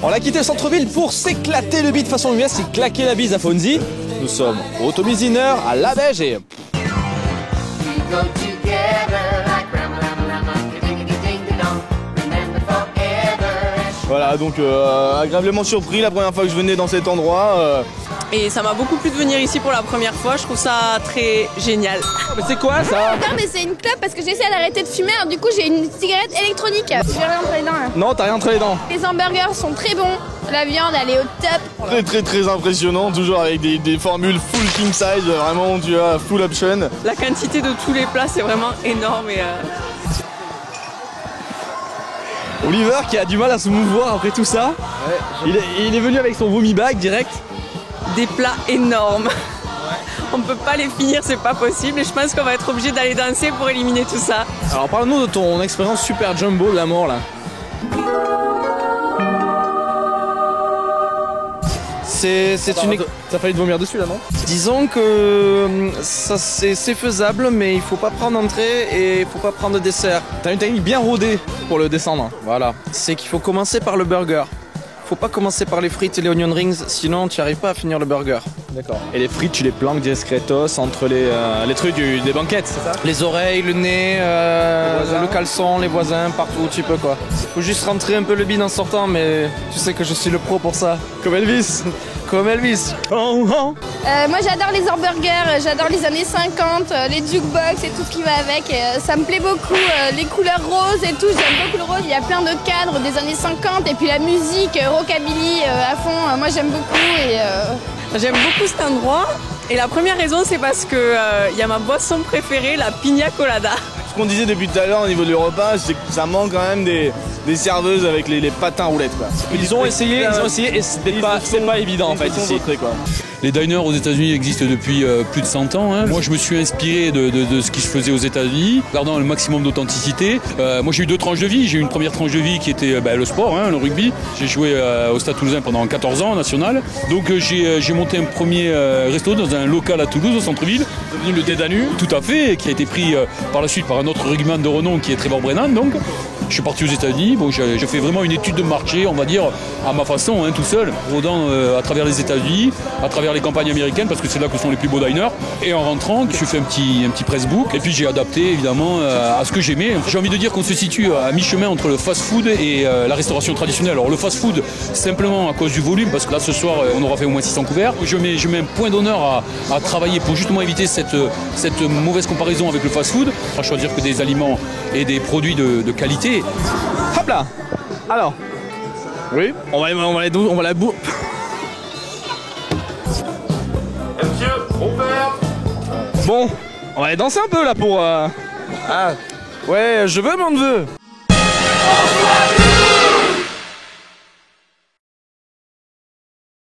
On a quitté le centre-ville pour s'éclater le bide façon US et claquer la bise à Fonzie. Nous sommes au Tommy's Dinner à La Beige et... Voilà, donc agréablement surpris la première fois que je venais dans cet endroit. Et ça m'a beaucoup plu de venir ici pour la première fois, je trouve ça très génial. Mais c'est quoi ça? Non mais c'est une clope parce que j'essaie d'arrêter de fumer, alors du coup j'ai une cigarette électronique. J'ai rien entre les dents là. Non, t'as rien entre les dents. Les hamburgers sont très bons, la viande elle est au top. Très très très impressionnant, toujours avec des formules full king size, vraiment tu as full option. La quantité de tous les plats c'est vraiment énorme et... Oliver qui a du mal à se mouvoir après tout ça. Ouais, il est venu avec son vomi bag direct. Des plats énormes. On peut pas les finir, c'est pas possible et je pense qu'on va être obligé d'aller danser pour éliminer tout ça. Alors parle-nous de ton expérience super jumbo de la mort là. T'as failli te vomir dessus là, non? Disons que ça c'est faisable, mais il faut pas prendre entrée et il faut pas prendre dessert. T'as une technique bien rodée pour le descendre. Voilà, c'est qu'il faut commencer par le burger. Faut pas commencer par les frites et les onion rings, sinon tu arrives pas à finir le burger. D'accord. Et les frites, tu les planques discretos entre les trucs des banquettes, c'est ça? Les oreilles, le nez, le caleçon, les voisins, partout où tu peux quoi. Faut juste rentrer un peu le bide en sortant, mais tu sais que je suis le pro pour ça. Comme Elvis. Comme Elvis. Oh, oh. Moi j'adore les hamburgers, j'adore les années 50, les jukebox et tout ce qui va avec. Ça me plaît beaucoup, les couleurs roses et tout, j'aime beaucoup le rose. Il y a plein de cadres des années 50 et puis la musique rockabilly à fond. Moi j'aime beaucoup et... J'aime beaucoup cet endroit et la première raison c'est parce que y a ma boisson préférée, la pina colada. Ce qu'on disait depuis tout à l'heure au niveau du repas, c'est que ça manque quand même des serveuses avec les patins roulettes quoi. Ils ont essayé et c'est pas évident en fait ici. Quoi. Les diners aux États-Unis existent depuis plus de 100 ans. Hein. Moi, je me suis inspiré de ce qui se faisait aux États-Unis, gardant le maximum d'authenticité. Moi, j'ai eu deux tranches de vie. J'ai eu une première tranche de vie qui était le sport, hein, le rugby. J'ai joué au Stade Toulousain pendant 14 ans, national. Donc, j'ai monté un premier resto dans un local à Toulouse, au centre-ville. Devenu le Dédanu. Tout à fait, qui a été pris par la suite par un autre rugbyman de renom qui est Trevor Brennan. Donc, je suis parti aux États-Unis. Bon, j'ai fait vraiment une étude de marché, on va dire, à ma façon, hein, tout seul, rôdant à travers les États-Unis, à travers les campagnes américaines, parce que c'est là que sont les plus beaux diners. Et en rentrant, je fais un petit pressbook. Et puis j'ai adapté évidemment à ce que j'aimais. J'ai envie de dire qu'on se situe à mi-chemin entre le fast-food et la restauration traditionnelle. Alors le fast-food, simplement à cause du volume, parce que là ce soir, on aura fait au moins 600 couverts. Je mets un point d'honneur à travailler pour justement éviter cette mauvaise comparaison avec le fast-food. À choisir que des aliments et des produits de qualité. Hop là. Alors. Oui. On va la bourre. Bon, on va aller danser un peu là pour... Ah, ouais, je veux mon neveu.